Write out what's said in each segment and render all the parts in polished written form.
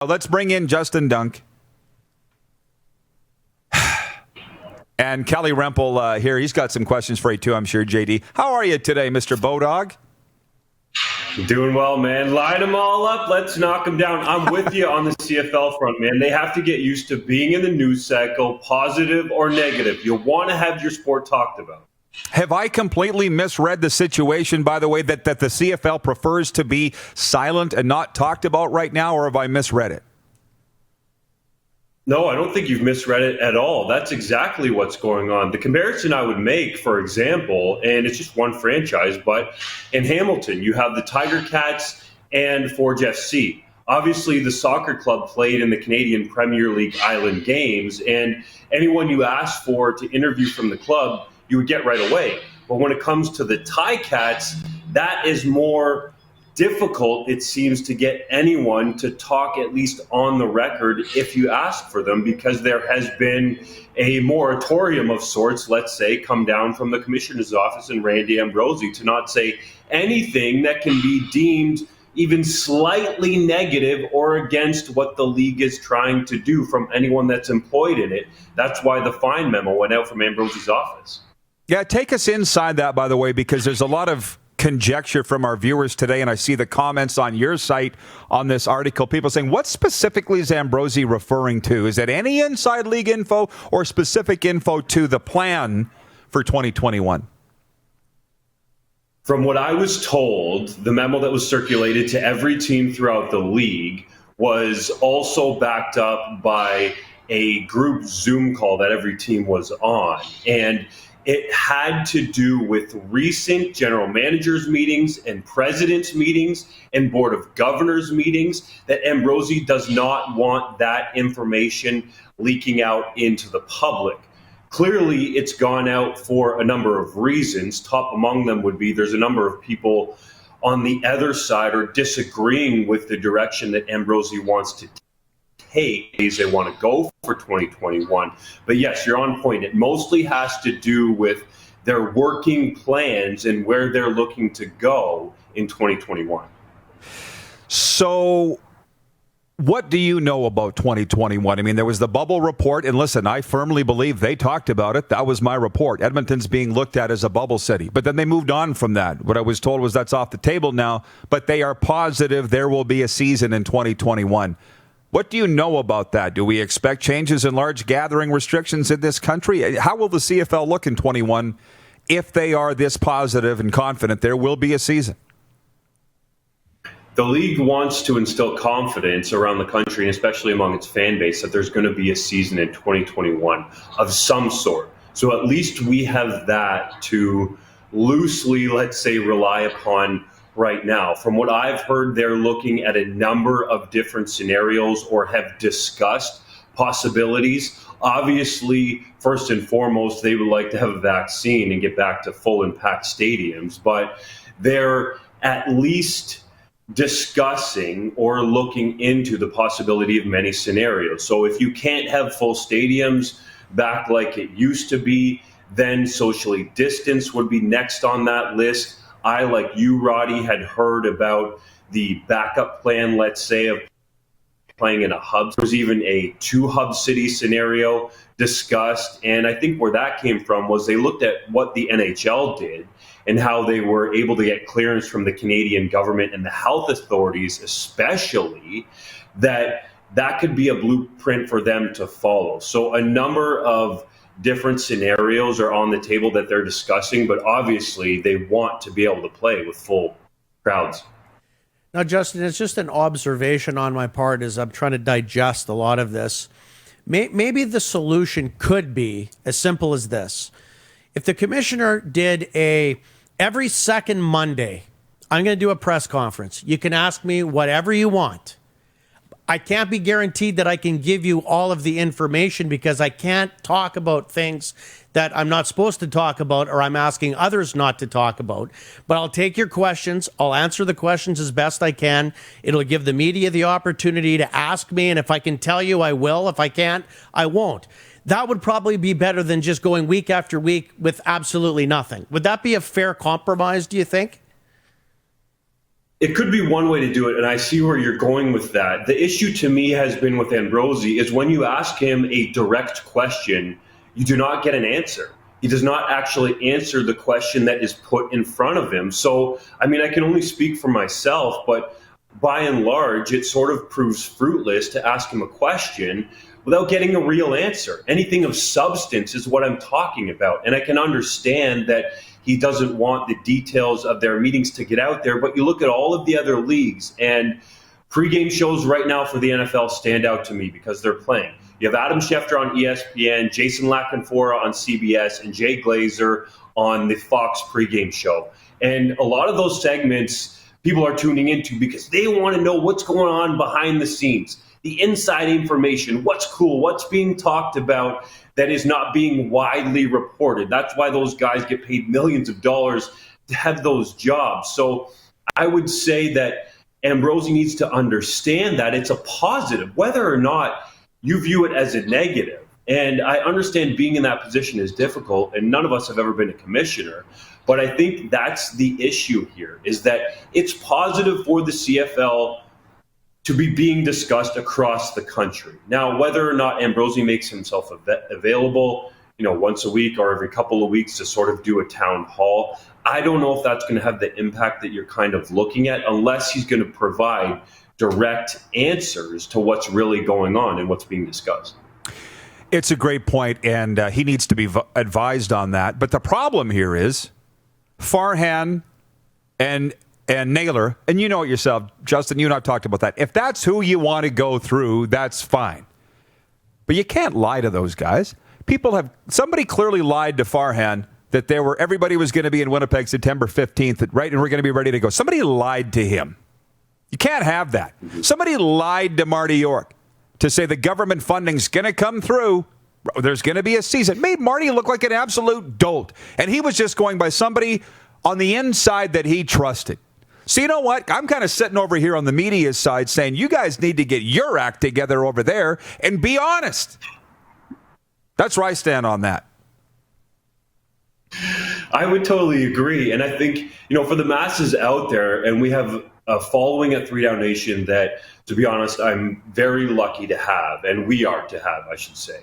Let's bring in Justin Dunk. And Kelly Rempel here. He's got some questions for you too, I'm sure, JD. How are you today, Mr. Bodog? Doing well, man. Line them all up. Let's knock them down. I'm with you on the CFL front, man. They have to get used to being in the news cycle, positive or negative. You want to have your sport talked about. Have I completely misread the situation, by the way, that the CFL prefers to be silent and not talked about right now, or have I misread it? No, I don't think you've misread it at all. That's exactly what's going on. The comparison I would make, for example, and it's just one franchise, but in Hamilton, you have the Tiger Cats and Forge FC. Obviously, the soccer club played in the Canadian Premier League Island Games, and anyone you asked for to interview from the club, you would get right away. But when it comes to the Ticats, that is more difficult, it seems, to get anyone to talk, at least on the record, if you ask for them, because there has been a moratorium of sorts, let's say, come down from the commissioner's office and Randy Ambrosie to not say anything that can be deemed even slightly negative or against what the league is trying to do from anyone that's employed in it. That's why the fine memo went out from Ambrosie's office. Yeah, take us inside that, by the way, because there's a lot of conjecture from our viewers today, and I see the comments on your site on this article. People saying, what specifically is Ambrosie referring to? Is it any inside league info or specific info to the plan for 2021? From what I was told, the memo that was circulated to every team throughout the league was also backed up by a group Zoom call that every team was on. And it had to do with recent general managers meetings and presidents meetings and board of governors meetings, that Ambrosie does not want that information leaking out into the public. Clearly, it's gone out for a number of reasons. Top among them would be there's a number of people on the other side are disagreeing with the direction that Ambrosie wants to take. They want to go for 2021. But yes, you're on point. It mostly has to do with their working plans and where they're looking to go in 2021. So what do you know about 2021? I mean, there was the bubble report, and listen, I firmly believe they talked about it. That was my report. Edmonton's being looked at as a bubble city, but then they moved on from that. What I was told was that's off the table now, but they are positive there will be a season in 2021. What do you know about that? Do we expect changes in large gathering restrictions in this country? How will the CFL look in 21 if they are this positive and confident there will be a season? The league wants to instill confidence around the country, and especially among its fan base, that there's going to be a season in 2021 of some sort. So at least we have that to loosely, let's say, rely upon right now. From what I've heard, they're looking at a number of different scenarios or have discussed possibilities. Obviously, first and foremost, they would like to have a vaccine and get back to full and packed stadiums, but they're at least discussing or looking into the possibility of many scenarios. So if you can't have full stadiums back like it used to be, then socially distance would be next on that list. I, like you, Roddy, had heard about the backup plan, let's say, of playing in a hub. There was even a 2-hub city scenario discussed. And I think where that came from was they looked at what the NHL did and how they were able to get clearance from the Canadian government and the health authorities, especially, that could be a blueprint for them to follow. So a number of different scenarios are on the table that they're discussing, but obviously they want to be able to play with full crowds. Now, Justin, it's just an observation on my part as I'm trying to digest a lot of this. Maybe the solution could be as simple as this. If the commissioner did every second Monday, I'm going to do a press conference. You can ask me whatever you want. I can't be guaranteed that I can give you all of the information because I can't talk about things that I'm not supposed to talk about or I'm asking others not to talk about. But I'll take your questions. I'll answer the questions as best I can. It'll give the media the opportunity to ask me. And if I can tell you, I will. If I can't, I won't. That would probably be better than just going week after week with absolutely nothing. Would that be a fair compromise, do you think? It could be one way to do it, and I see where you're going with that. The issue to me has been with Ambrosie is when you ask him a direct question, you do not get an answer. He does not actually answer the question that is put in front of him. So, I mean, I can only speak for myself, but by and large, it sort of proves fruitless to ask him a question without getting a real answer. Anything of substance is what I'm talking about. And I can understand that he doesn't want the details of their meetings to get out there, but you look at all of the other leagues, and pregame shows right now for the NFL stand out to me because they're playing. You have Adam Schefter on ESPN, Jason LaCanfora on CBS, and Jay Glazer on the Fox pregame show. And a lot of those segments people are tuning into because they want to know what's going on behind the scenes, the inside information, what's cool, what's being talked about that is not being widely reported. That's why those guys get paid millions of dollars to have those jobs. So I would say that Ambrosie needs to understand that it's a positive, whether or not you view it as a negative. And I understand being in that position is difficult, and none of us have ever been a commissioner. But I think that's the issue here, is that it's positive for the CFL to be being discussed across the country. Now, whether or not Ambrosie makes himself available, once a week or every couple of weeks to sort of do a town hall, I don't know if that's going to have the impact that you're kind of looking at, unless he's going to provide direct answers to what's really going on and what's being discussed. It's a great point, and he needs to be advised on that. But the problem here is Farhan and Naylor, and you know it yourself, Justin, you and I have talked about that. If that's who you want to go through, that's fine. But you can't lie to those guys. Somebody clearly lied to Farhan that everybody was going to be in Winnipeg September 15th, right? And we're going to be ready to go. Somebody lied to him. You can't have that. Somebody lied to Marty York to say the government funding's going to come through. There's going to be a season. Made Marty look like an absolute dolt. And he was just going by somebody on the inside that he trusted. So you know what? I'm kind of sitting over here on the media side saying, you guys need to get your act together over there and be honest. That's where I stand on that. I would totally agree. And I think, for the masses out there, and we have a following at 3 Down Nation that, to be honest, I'm very lucky to have, and we are to have, I should say,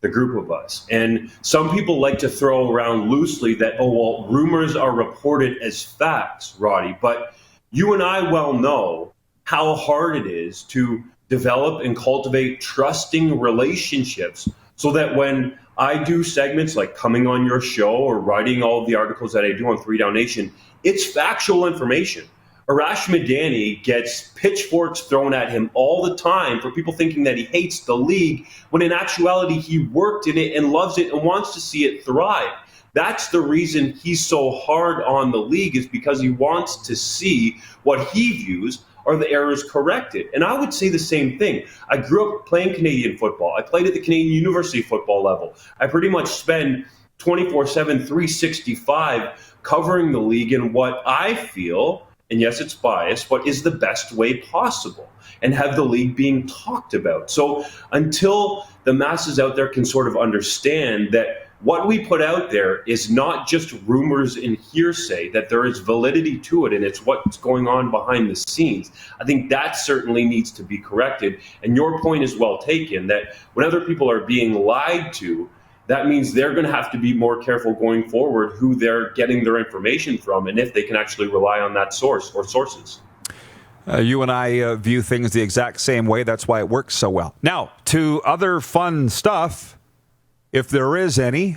the group of us. And some people like to throw around loosely that, rumors are reported as facts, Roddy. But you and I well know how hard it is to develop and cultivate trusting relationships so that when I do segments like coming on your show or writing all of the articles that I do on 3 Down Nation, it's factual information. Arash Madani gets pitchforks thrown at him all the time for people thinking that he hates the league, when in actuality he worked in it and loves it and wants to see it thrive. That's the reason he's so hard on the league, is because he wants to see what he views are the errors corrected. And I would say the same thing. I grew up playing Canadian football. I played at the Canadian University football level. I pretty much spend 24/7, 365 covering the league in what I feel, and yes, it's biased, but is the best way possible, and have the league being talked about. So until the masses out there can sort of understand that what we put out there is not just rumors and hearsay, that there is validity to it, and it's what's going on behind the scenes, I think that certainly needs to be corrected. And your point is well taken, that when other people are being lied to, that means they're going to have to be more careful going forward who they're getting their information from, and if they can actually rely on that source or sources. You and I view things the exact same way. That's why it works so well. Now, to other fun stuff, if there is any.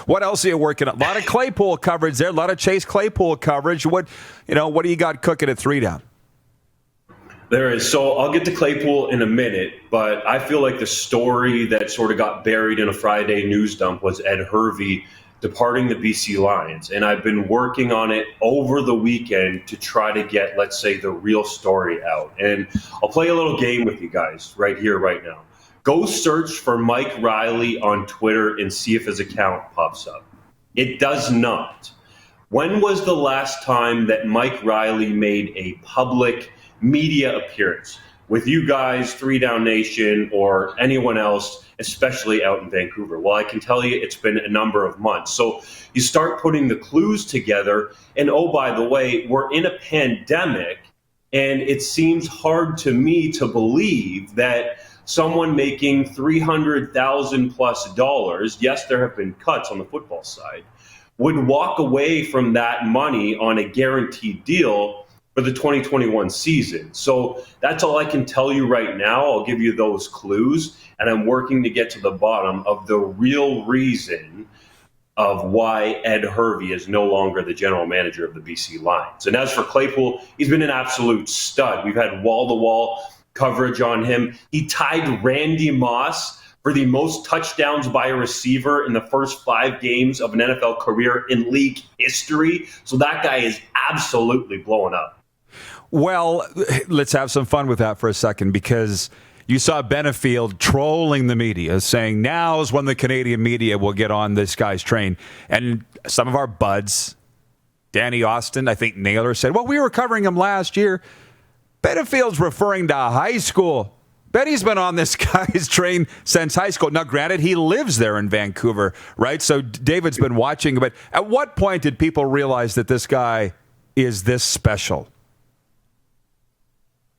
What else are you working on? A lot of Claypool coverage there, a lot of Chase Claypool coverage. What do you got cooking at 3 Down? There is. So I'll get to Claypool in a minute, but I feel like the story that sort of got buried in a Friday news dump was Ed Hervey departing the BC Lions. And I've been working on it over the weekend to try to get, let's say, the real story out. And I'll play a little game with you guys right here, right now. Go search for Mike Riley on Twitter and see if his account pops up. It does not. When was the last time that Mike Riley made a public media appearance? with you guys, 3 Down Nation, or anyone else, especially out in Vancouver? Well, I can tell you it's been a number of months. So you start putting the clues together, and oh, by the way, we're in a pandemic, and it seems hard to me to believe that someone making $300,000 plus, yes, there have been cuts on the football side, would walk away from that money on a guaranteed deal for the 2021 season. So that's all I can tell you right now. I'll give you those clues, and I'm working to get to the bottom of the real reason of why Ed Hervey is no longer the general manager of the BC Lions. And as for Claypool, he's been an absolute stud. We've had wall-to-wall coverage on him. He tied Randy Moss for the most touchdowns by a receiver in the first 5 games of an NFL career in league history. So that guy is absolutely blowing up. Well, let's have some fun with that for a second, because you saw Benefield trolling the media, saying now's when the Canadian media will get on this guy's train. And some of our buds, Danny Austin, I think Naylor, said, well, we were covering him last year. Benefield's referring to high school. Benny's been on this guy's train since high school. Now, granted, he lives there in Vancouver, right? So David's been watching. But at what point did people realize that this guy is this special?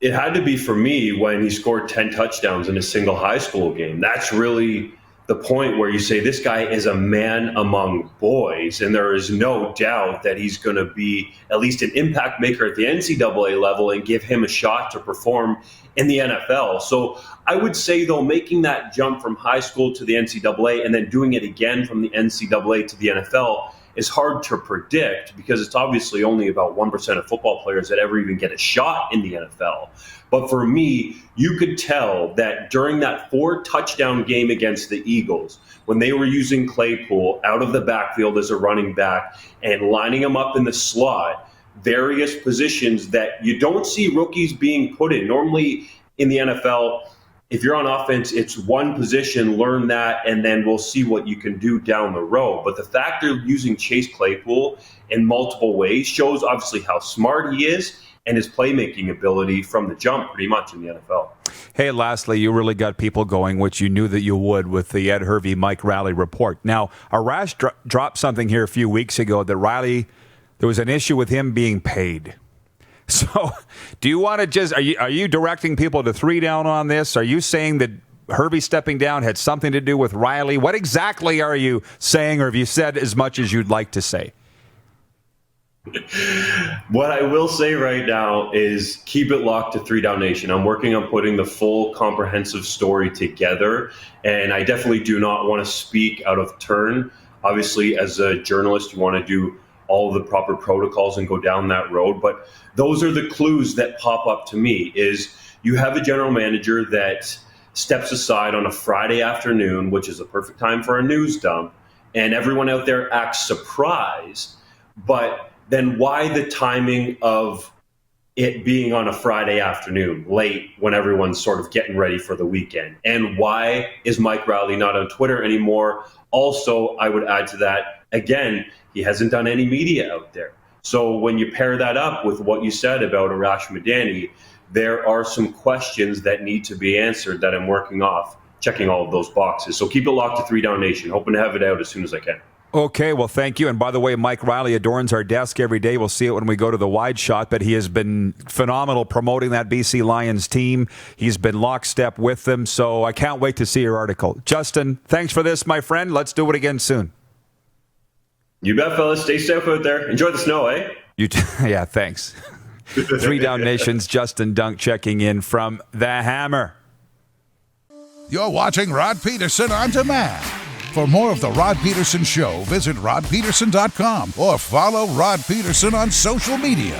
It had to be for me when he scored 10 touchdowns in a single high school game. That's really the point where you say this guy is a man among boys, and there is no doubt that he's going to be at least an impact maker at the NCAA level and give him a shot to perform in the NFL. So I would say, though, making that jump from high school to the NCAA and then doing it again from the NCAA to the NFL is hard to predict, because it's obviously only about 1% of football players that ever even get a shot in the NFL. But for me, you could tell that during that 4-touchdown game against the Eagles, when they were using Claypool out of the backfield as a running back and lining him up in the slot, various positions that you don't see rookies being put in. Normally in the NFL, if you're on offense, it's one position, learn that, and then we'll see what you can do down the road. But the fact they're using Chase Claypool in multiple ways shows obviously how smart he is and his playmaking ability from the jump pretty much in the NFL. Hey, lastly, you really got people going, which you knew that you would, with the Ed Hervey, Mike Riley report. Now, Arash dropped something here a few weeks ago that Riley, there was an issue with him being paid. So, do you want to just, are you directing people to 3 Down on this? Are you saying that Hervey stepping down had something to do with Riley? What exactly are you saying, or have you said as much as you'd like to say? What I will say right now is keep it locked to 3 Down Nation. I'm working on putting the full comprehensive story together, and I definitely do not want to speak out of turn. Obviously, as a journalist, you want to do all of the proper protocols and go down that road. But those are the clues that pop up to me. Is you have a general manager that steps aside on a Friday afternoon, which is the perfect time for a news dump, and everyone out there acts surprised. But then why the timing of it being on a Friday afternoon, late, when everyone's sort of getting ready for the weekend? And why is Mike Riley not on Twitter anymore? Also, I would add to that, again, he hasn't done any media out there. So when you pair that up with what you said about Arash Madani, there are some questions that need to be answered that I'm working off, checking all of those boxes. So keep it locked to 3 Down Nation. Hoping to have it out as soon as I can. Okay, well, thank you. And by the way, Mike Riley adorns our desk every day. We'll see it when we go to the wide shot, but he has been phenomenal promoting that BC Lions team. He's been lockstep with them, so I can't wait to see your article. Justin, thanks for this, my friend. Let's do it again soon. You bet, fellas. Stay safe out there. Enjoy the snow, eh? Yeah, thanks. 3 Down Nation's Justin Dunk checking in from the Hammer. You're watching Rod Pedersen On Demand. For more of the Rod Pedersen Show, visit rodpedersen.com or follow Rod Pedersen on social media.